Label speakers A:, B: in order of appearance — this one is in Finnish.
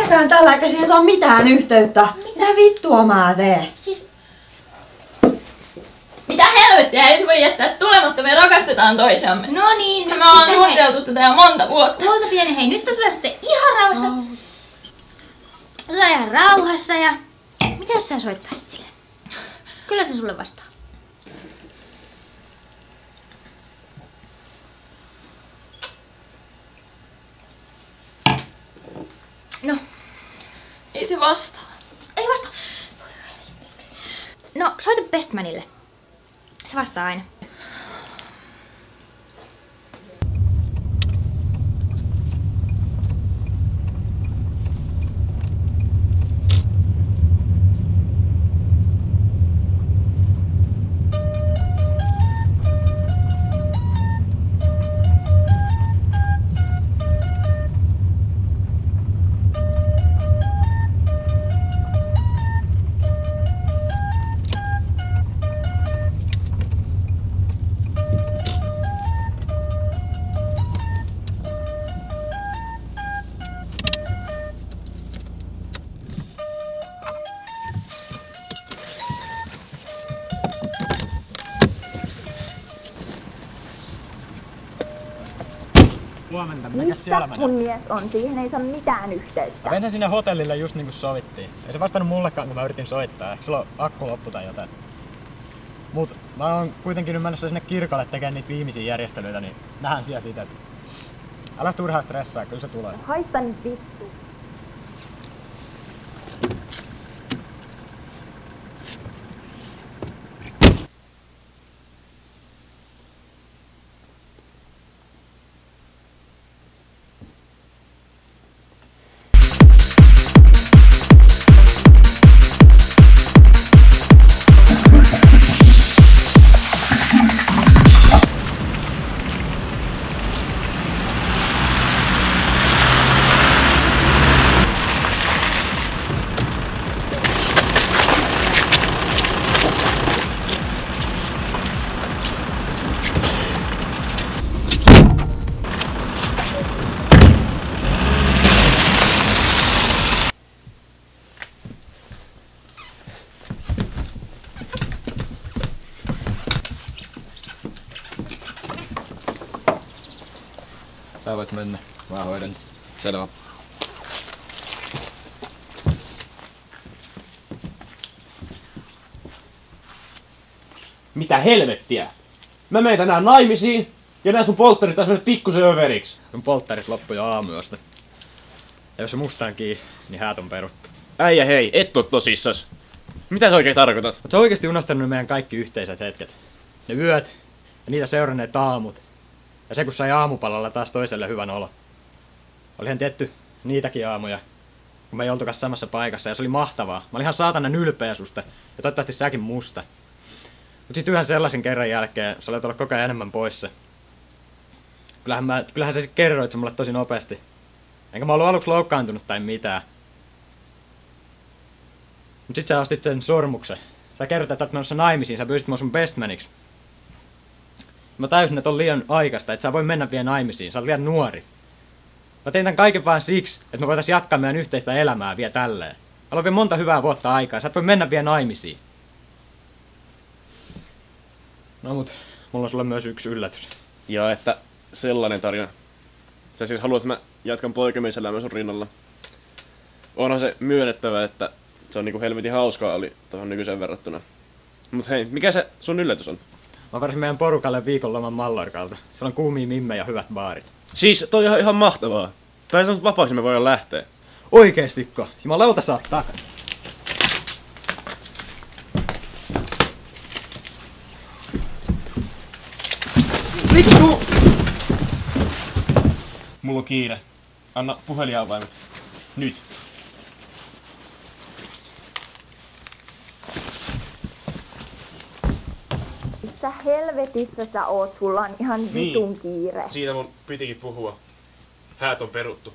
A: Minäkään tällä eikä siihen saa mitään yhteyttä. Mitä vittua mä teen?
B: Siis... Mitä helvettiä, ei se voi jättää tulematta, me rakastetaan toisiamme.
C: No niin,
B: me ollaan suunniteltu tätä jo monta vuotta.
C: Oota pieni, hei, nyt tulee sitten ihan rauhassa. Otetaan ihan rauhassa ja... Mitä jos sä soittaisit sille? Kyllä se sulle vastaa. No.
B: Ei se vastaa.
C: Ei vastaa. No, soita Bestmanille. Se vastaa aina.
D: Huomenta, mitäs siellä menee?
E: Mun mies on, siihen ei saa mitään yhteyttä.
D: Mä vein sinne hotellille just niinku sovittiin. Ei se vastannut mullekaan, kun mä yritin soittaa. Ehkä sulla on akku loppu tai jotain. Mut mä oon kuitenkin nyt menossa sinne kirkolle tekemään niitä viimeisiä järjestelyitä, niin nähdään siellä siitä. Älä turhaa stressaa, kyllä se tulee.
E: Haista nyt vittu.
D: Sä voit mennä. Mä hoidan. Selvä.
F: Mitä helvettiä? Mä menen tänään naimisiin ja nää sun polttarit taas menee pikkusen överiksi.
D: Mun polttarit loppui jo aamuyöstä. Ja jos se mustaan kiinni, niin häät on peruttu.
F: Äijä hei, et oo tosissas. Mitä sä oikein tarkoitat?
D: Oot sä oikeesti unohtanut meidän kaikki yhteiset hetket? Ne yöt ja niitä seuranneet aamut. Ja se kun sai aamupalalla taas toiselle hyvän olo. Olihan tietty niitäkin aamuja, kun me ei oltukaan samassa paikassa ja se oli mahtavaa. Mä olin ihan saatanan ylpeä susta ja toivottavasti säkin musta. Mut sit yhden sellaisen kerran jälkeen sä olet ollut koko ajan enemmän poissa. Kyllähän sä sit kerroit sen mulle tosi nopeasti. Enkä mä ollut aluksi loukkaantunut tai mitään. Mut sit sä ostit sen sormuksen. Sä kerroit, että oot menossa naimisiin, sä pyysit mua sun bestmaniksi. Mä täysin, että on liian aikaista, et sä voi mennä vielä naimisiin, sä oot liian nuori. Mä tein tän kaiken vaan siksi, että me voitais jatkaa meidän yhteistä elämää vielä tälleen. Meillä on vielä monta hyvää vuotta aikaa, sä et voi mennä vielä naimisiin. No mut, mulla on sulle myös yksi yllätys.
F: Ja että sellainen tarina. Sä siis haluat, että mä jatkan poikamiselämän sun rinnalla. Onhan se myönnettävä, että se on niinku helvetin hauskaa oli tuohon nykyiseen verrattuna. Mut hei, mikä se sun yllätys on?
D: Mä varsin meidän porukalle viikonloman Mallorcalta. Siellä on kuumia mimmejä ja hyvät baarit.
F: Siis toi on ihan mahtavaa. Pääsen nyt vapaaksi, me voidaan lähteä.
D: Oikeestikko? Jumalauta saat takana.
F: Vittu! Mulla on kiire. Anna puhelinavaimet. Nyt.
E: Missä helvetissä sä oot? Sulla on ihan vitun kiire.
F: Siitä mun pitikin puhua. Häät on peruttu.